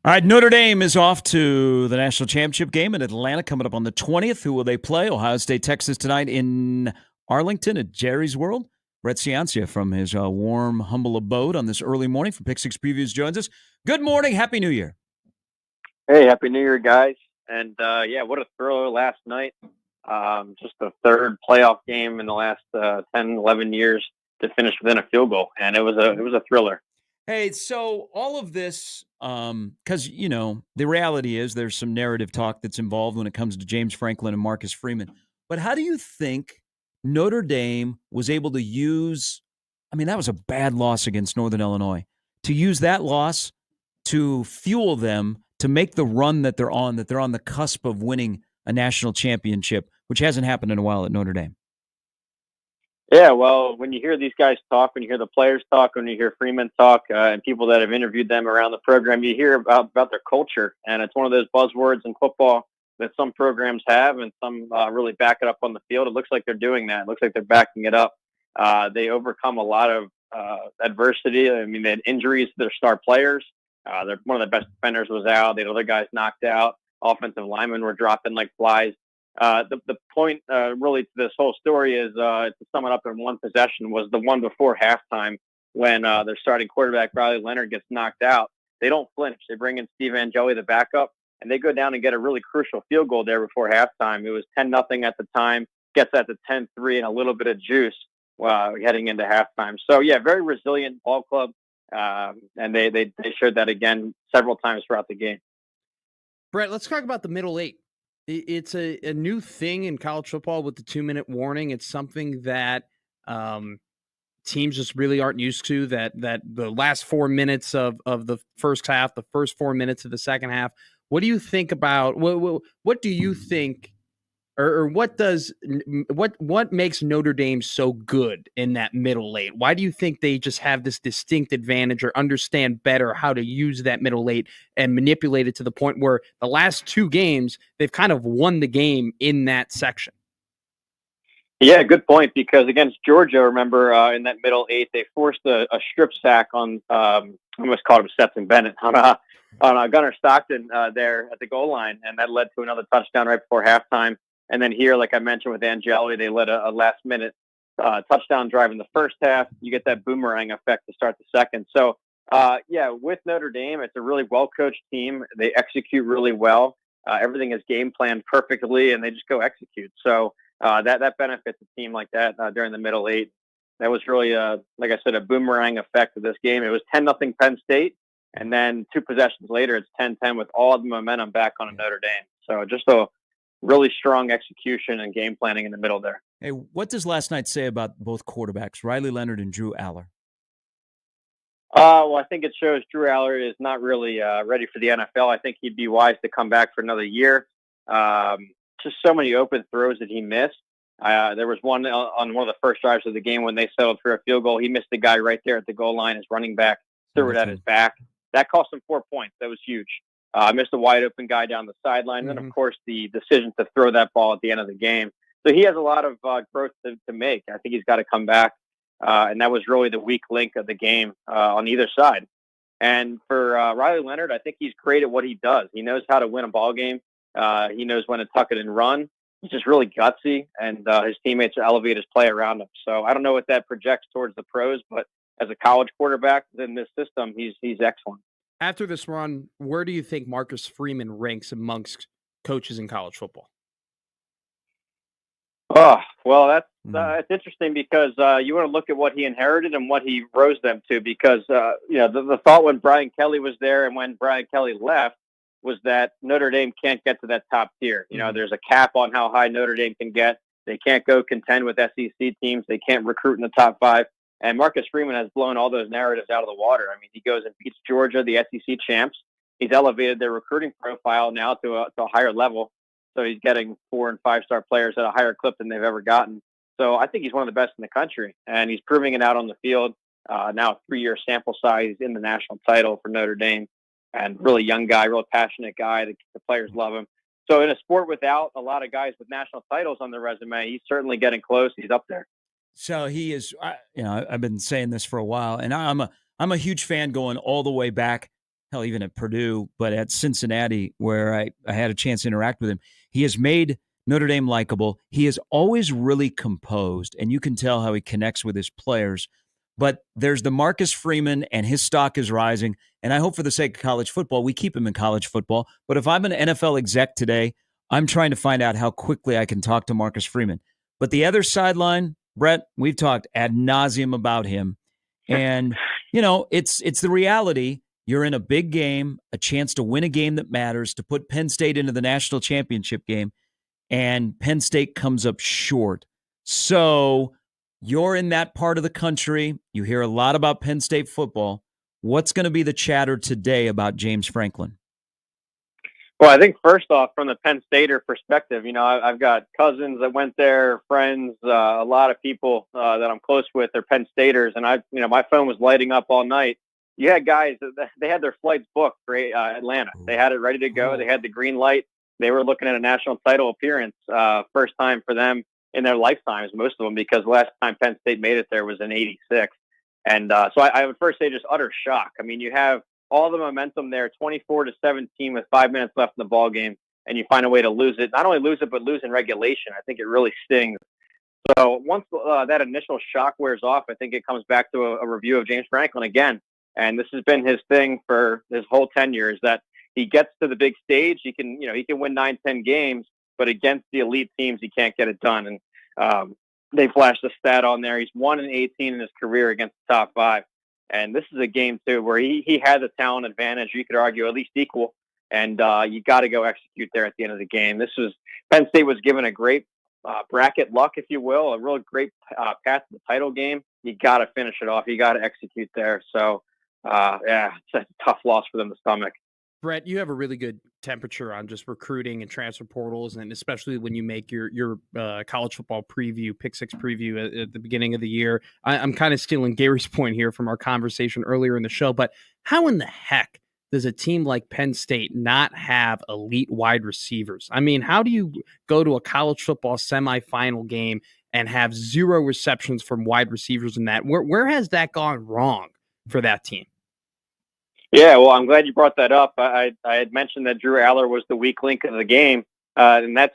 All right, Notre Dame is off to the national championship game in Atlanta coming up on the 20th. Who will they play? Ohio State, Texas tonight in Arlington at Jerry's World. Brett Ciancia from his warm, humble abode on this early morning from Pick Six Previews joins us. Good morning. Happy New Year. Hey, happy New Year, guys! And yeah, what a thriller last night. Just the third playoff game in the last 10, 11 years to finish within a field goal, and it was a thriller. Hey, so all of this, because, the reality is there's some narrative talk that's involved when it comes to James Franklin and Marcus Freeman. But how do you think Notre Dame was able to use, I mean, that was a bad loss against Northern Illinois, to use that loss to fuel them to make the run that they're on the cusp of winning a national championship, which hasn't happened in a while at Notre Dame? Yeah, well, when you hear these guys talk, when you hear the players talk, when you hear Freeman talk, and people that have interviewed them around the program, you hear about their culture, and it's one of those buzzwords in football that some programs have, and some really back it up on the field. It looks like they're doing that. It looks like they're backing it up. They overcome a lot of adversity. I mean, they had injuries to their star players. One of the best defenders was out. They had other guys knocked out. Offensive linemen were dropping like flies. The point really to this whole story is to sum it up in one possession was the one before halftime when their starting quarterback Riley Leonard gets knocked out. They don't flinch. They bring in Steve Angeli, the backup, and they go down and get a really crucial field goal there before halftime. It was 10-0 at the time, gets that to 10-3 and a little bit of juice heading into halftime. So yeah, very resilient ball club, and they showed that again several times throughout the game. Brett, let's talk about the middle eight. It's a new thing in college football with the 2-minute warning. It's something that teams just really aren't used to. That the last 4 minutes of the first half, the first 4 minutes of the second half. What do you think about what do you think or what makes Notre Dame so good in that middle eight? Why do you think they just have this distinct advantage or understand better how to use that middle eight and manipulate it to the point where the last two games they've kind of won the game in that section? Yeah, good point. Because against Georgia, remember in that middle eight, they forced a strip sack on I almost called him Stetson Bennett on Gunnar Stockton there at the goal line, and that led to another touchdown right before halftime. And then here, like I mentioned with Angeli, they led a last minute touchdown drive in the first half. You get that boomerang effect to start the second. So yeah, with Notre Dame, it's a really well coached team. They execute really well. Everything is game planned perfectly, and they just go execute. So that benefits a team like that during the middle eight. That was really, like I said, a boomerang effect of this game. It was 10-0 Penn State, and then two possessions later, it's 10-10 with all the momentum back on Notre Dame. So just a really strong execution and game planning in the middle there. Hey, what does last night say about both quarterbacks, Riley Leonard and Drew Aller? Well, I think it shows Drew Aller is not really ready for the NFL. I think he'd be wise to come back for another year. Just so many open throws that he missed. There was one on one of the first drives of the game when they settled for a field goal. He missed the guy right there at the goal line. His running back threw it at his back. That cost him 4 points. That was huge. Missed a wide open guy down the sideline. And then, of course, the decision to throw that ball at the end of the game. So he has a lot of growth to make. I think he's got to come back. And that was really the weak link of the game on either side. And for Riley Leonard, I think he's great at what he does. He knows how to win a ball game. He knows when to tuck it and run. He's just really gutsy, and his teammates elevate his play around him. So I don't know what that projects towards the pros, but as a college quarterback in this system, he's excellent. After this run, where do you think Marcus Freeman ranks amongst coaches in college football? Oh, well, that's interesting because you want to look at what he inherited and what he rose them to. Because the thought when Brian Kelly was there and when Brian Kelly left was that Notre Dame can't get to that top tier. There's a cap on how high Notre Dame can get. They can't go contend with SEC teams. They can't recruit in the top five. And Marcus Freeman has blown all those narratives out of the water. I mean, he goes and beats Georgia, the SEC champs. He's elevated their recruiting profile now to a higher level. So he's getting 4- and 5-star players at a higher clip than they've ever gotten. So I think he's one of the best in the country, and he's proving it out on the field. Now a 3-year sample size in the national title for Notre Dame, and really young guy, real passionate guy. The players love him. So in a sport without a lot of guys with national titles on their resume, he's certainly getting close. He's up there. So he is, I've been saying this for a while, and I'm a huge fan going all the way back hell, even at Purdue, but at Cincinnati, where I had a chance to interact with him, he has made Notre Dame likable. He is always really composed, and you can tell how he connects with his players. But there's the Marcus Freeman, and his stock is rising. And I hope for the sake of college football, we keep him in college football. But if I'm an NFL exec today, I'm trying to find out how quickly I can talk to Marcus Freeman. But the other sideline, Brett, we've talked ad nauseum about him. And, it's the reality. You're in a big game, a chance to win a game that matters, to put Penn State into the national championship game, and Penn State comes up short. So you're in that part of the country. You hear a lot about Penn State football. What's going to be the chatter today about James Franklin? Well, I think first off, from the Penn Stater perspective, I've got cousins that went there, friends, a lot of people that I'm close with are Penn Staters, and my phone was lighting up all night. You had guys they had their flights booked for Atlanta. They had it ready to go. They had the green light. They were looking at a national title appearance, first time for them in their lifetimes, most of them, because the last time Penn State made it there was in '86. And so I would first say just utter shock. I mean, you have all the momentum there, 24-17 with 5 minutes left in the ball game, and you find a way to lose it. Not only lose it, but lose in regulation. I think it really stings. So once that initial shock wears off, I think it comes back to a review of James Franklin again. And this has been his thing for his whole tenure, is that he gets to the big stage. He can win 9-10 games, but against the elite teams, he can't get it done. And they flashed a stat on there. He's 1-18 in his career against the top five. And this is a game, too, where he had the talent advantage. You could argue at least equal. And you got to go execute there at the end of the game. Penn State was given a great bracket luck, if you will, a real great path to the title game. You got to finish it off. You got to execute there. So, it's a tough loss for them to stomach. Brett, you have a really good temperature on just recruiting and transfer portals, and especially when you make your college football preview, pick six preview at the beginning of the year. I'm kind of stealing Gary's point here from our conversation earlier in the show, but how in the heck does a team like Penn State not have elite wide receivers? I mean, how do you go to a college football semifinal game and have zero receptions from wide receivers in that? Where has that gone wrong for that team? Yeah, well, I'm glad you brought that up. I had mentioned that Drew Aller was the weak link of the game, and that's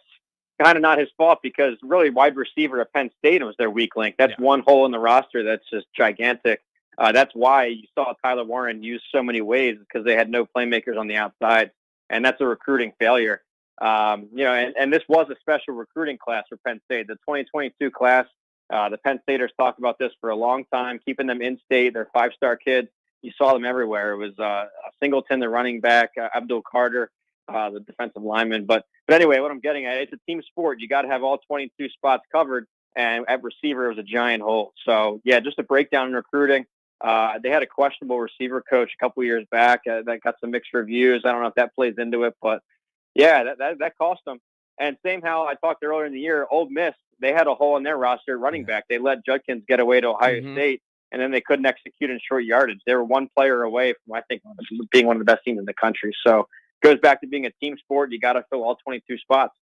kind of not his fault, because really wide receiver at Penn State was their weak link. That's one hole in the roster that's just gigantic. That's why you saw Tyler Warren use so many ways, because they had no playmakers on the outside, and that's a recruiting failure. And this was a special recruiting class for Penn State. The 2022 class, the Penn Staters talked about this for a long time, keeping them in state. They're five-star kids. You saw them everywhere. It was Singleton, the running back, Abdul Carter, the defensive lineman. But anyway, what I'm getting at, it's a team sport. You got to have all 22 spots covered, and at receiver, it was a giant hole. So, yeah, just a breakdown in recruiting. They had a questionable receiver coach a couple years back that got some mixed reviews. I don't know if that plays into it, but, yeah, that cost them. And same how I talked earlier in the year, Ole Miss, they had a hole in their roster running back. They let Judkins get away to Ohio State, and then they couldn't execute in short yardage. They were one player away from, I think, being one of the best teams in the country. So it goes back to being a team sport. You got to fill all 22 spots.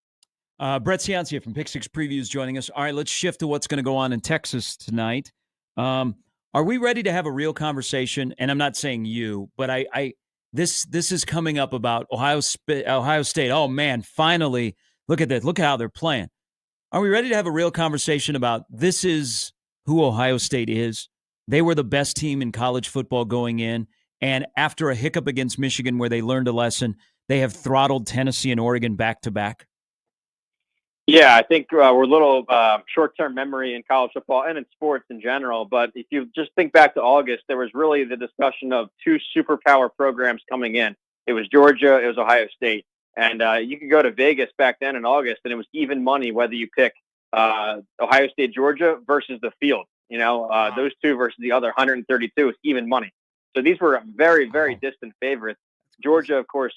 Brett Ciancia from Pick Six Previews joining us. All right, let's shift to what's going to go on in Texas tonight. Are we ready to have a real conversation? And I'm not saying you, but this is coming up about Ohio State. Oh, man, finally, look at that. Look at how they're playing. Are we ready to have a real conversation about this is who Ohio State is? They were the best team in college football going in, and after a hiccup against Michigan where they learned a lesson, they have throttled Tennessee and Oregon back-to-back. Yeah, I think we're a little short-term memory in college football and in sports in general. But if you just think back to August, there was really the discussion of two superpower programs coming in. It was Georgia, it was Ohio State. And you could go to Vegas back then in August, and it was even money whether you pick Ohio State, Georgia versus the field. Those two versus the other 132 is even money. So these were very, very distant favorites. Georgia, of course,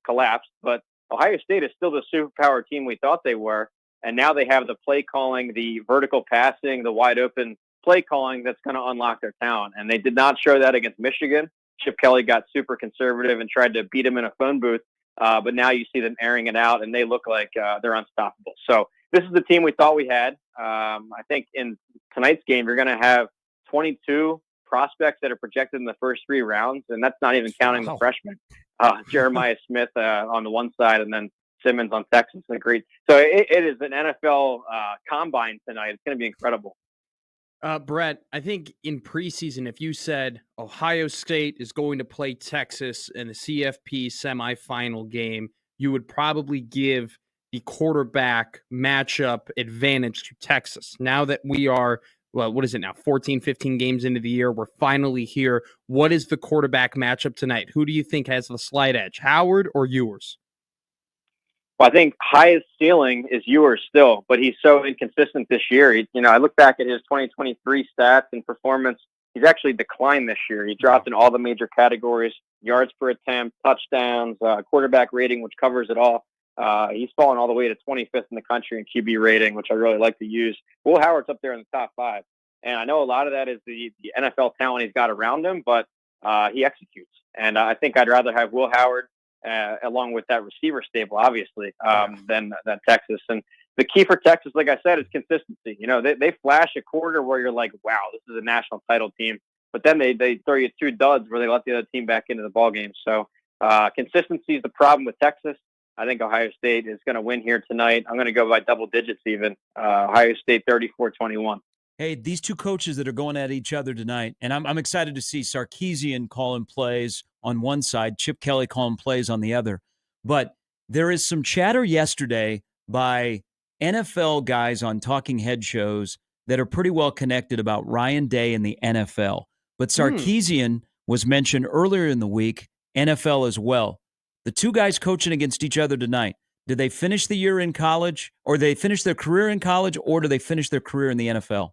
collapsed, but Ohio State is still the superpower team we thought they were. And now they have the play calling, the vertical passing, the wide open play calling that's going to unlock their talent. And they did not show that against Michigan. Chip Kelly got super conservative and tried to beat him in a phone booth. But now you see them airing it out, and they look like they're unstoppable. So this is the team we thought we had. I think in tonight's game, you're going to have 22 prospects that are projected in the first 3 rounds, and that's not even counting the freshmen. Jeremiah Smith on the one side, and then Simmons on Texas. Agreed. So it is an NFL combine tonight. It's going to be incredible. Brett, I think in preseason, if you said Ohio State is going to play Texas in the CFP semifinal game, you would probably give the quarterback matchup advantage to Texas. Now that we are, well, what is it now, 14, 15 games into the year, we're finally here. What is the quarterback matchup tonight? Who do you think has the slight edge, Howard or Ewers? Well, I think highest ceiling is Ewers still, but he's so inconsistent this year. I look back at his 2023 stats and performance. He's actually declined this year. He dropped in all the major categories: yards per attempt, touchdowns, quarterback rating, which covers it all. He's fallen all the way to 25th in the country in QB rating, which I really like to use. Will Howard's up there in the top 5. And I know a lot of that is the NFL talent he's got around him, but he executes. And I think I'd rather have Will Howard along with that receiver stable, obviously, than Texas. And the key for Texas, like I said, is consistency. They flash a quarter where you're like, wow, this is a national title team. But then they throw you 2 duds where they let the other team back into the ball game. So consistency is the problem with Texas. I think Ohio State is going to win here tonight. I'm going to go by double digits even. Ohio State 34-21. Hey, these 2 coaches that are going at each other tonight, and I'm excited to see Sarkisian calling plays on one side, Chip Kelly calling plays on the other. But there is some chatter yesterday by NFL guys on talking head shows that are pretty well connected about Ryan Day and the NFL. But Sarkisian was mentioned earlier in the week, NFL as well. The 2 guys coaching against each other tonight, did they finish the year in college, or they finish their career in college, or do they finish their career in the NFL?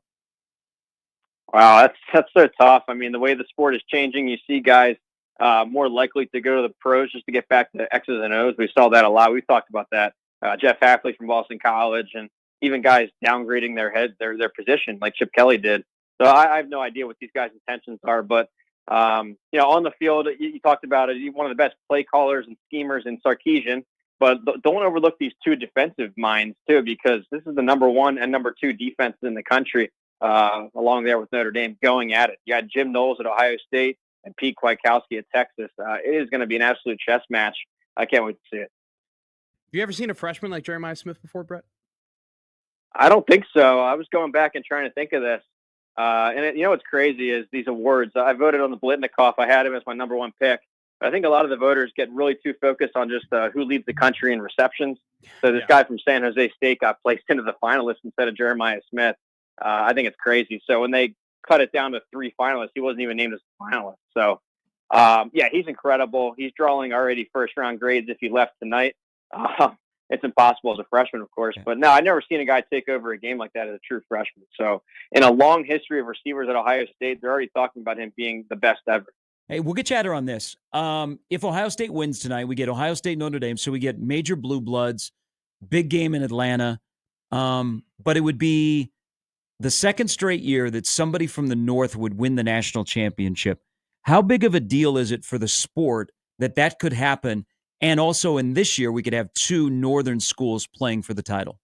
Wow, that's so tough. I mean, the way the sport is changing, you see guys more likely to go to the pros just to get back to X's and O's. We saw that a lot. We talked about that. Jeff Hafley from Boston College, and even guys downgrading their position like Chip Kelly did. So I have no idea what these guys' intentions are. But on the field, you talked about it. He's one of the best play callers and schemers in Sarkisian. But don't overlook these 2 defensive minds too, because this is the number 1 and number 2 defense in the country. Along there with Notre Dame going at it. You got Jim Knowles at Ohio State and Pete Kwiatkowski at Texas. It is going to be an absolute chess match. I can't wait to see it. Have you ever seen a freshman like Jeremiah Smith before, Brett? I don't think so. I was going back and trying to think of this. What's crazy is these awards. I voted on the Blitnikoff. I had him as my number 1 pick. But I think a lot of the voters get really too focused on just who leads the country in receptions. So this guy from San Jose State got placed into the finalists instead of Jeremiah Smith. I think it's crazy. So when they cut it down to 3 finalists, he wasn't even named as a finalist. So, he's incredible. He's drawing already first-round grades if he left tonight. It's impossible as a freshman, of course. But no, I've never seen a guy take over a game like that as a true freshman. So in a long history of receivers at Ohio State, they're already talking about him being the best ever. Hey, we'll get chatter on this. If Ohio State wins tonight, we get Ohio State, Notre Dame. So we get major blue bloods, big game in Atlanta. But it would be the second straight year that somebody from the North would win the national championship. How big of a deal is it for the sport that could happen? And also in this year, we could have 2 Northern schools playing for the title.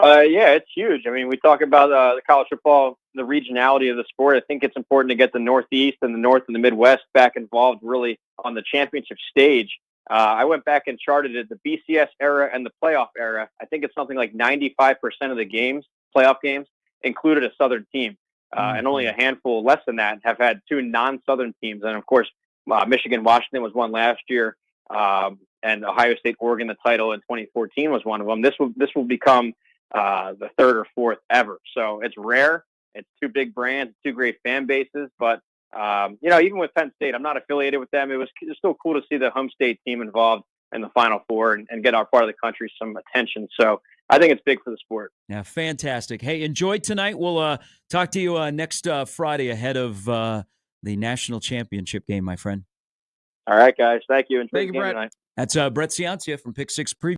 Yeah, it's huge. I mean, we talk about the college football, the regionality of the sport. I think it's important to get the Northeast and the North and the Midwest back involved really on the championship stage. I went back and charted it, the BCS era and the playoff era. I think it's something like 95% of the games, playoff games, included a Southern team. And only a handful less than that have had 2 non-Southern teams. And of course, Michigan, Washington was one last year. And Ohio State, Oregon, the title in 2014 was one of them. This will become the 3rd or 4th ever. So it's rare. It's 2 big brands, 2 great fan bases. But, even with Penn State, I'm not affiliated with them. It was still cool to see the home state team involved in the Final Four and get our part of the country some attention. So I think it's big for the sport. Yeah, fantastic. Hey, enjoy tonight. We'll talk to you next Friday ahead of the national championship game, my friend. All right, guys. Thank you. Enjoy Thank you, the game Brett. tonight. That's Brett Ciancia from Pick 6 Preview.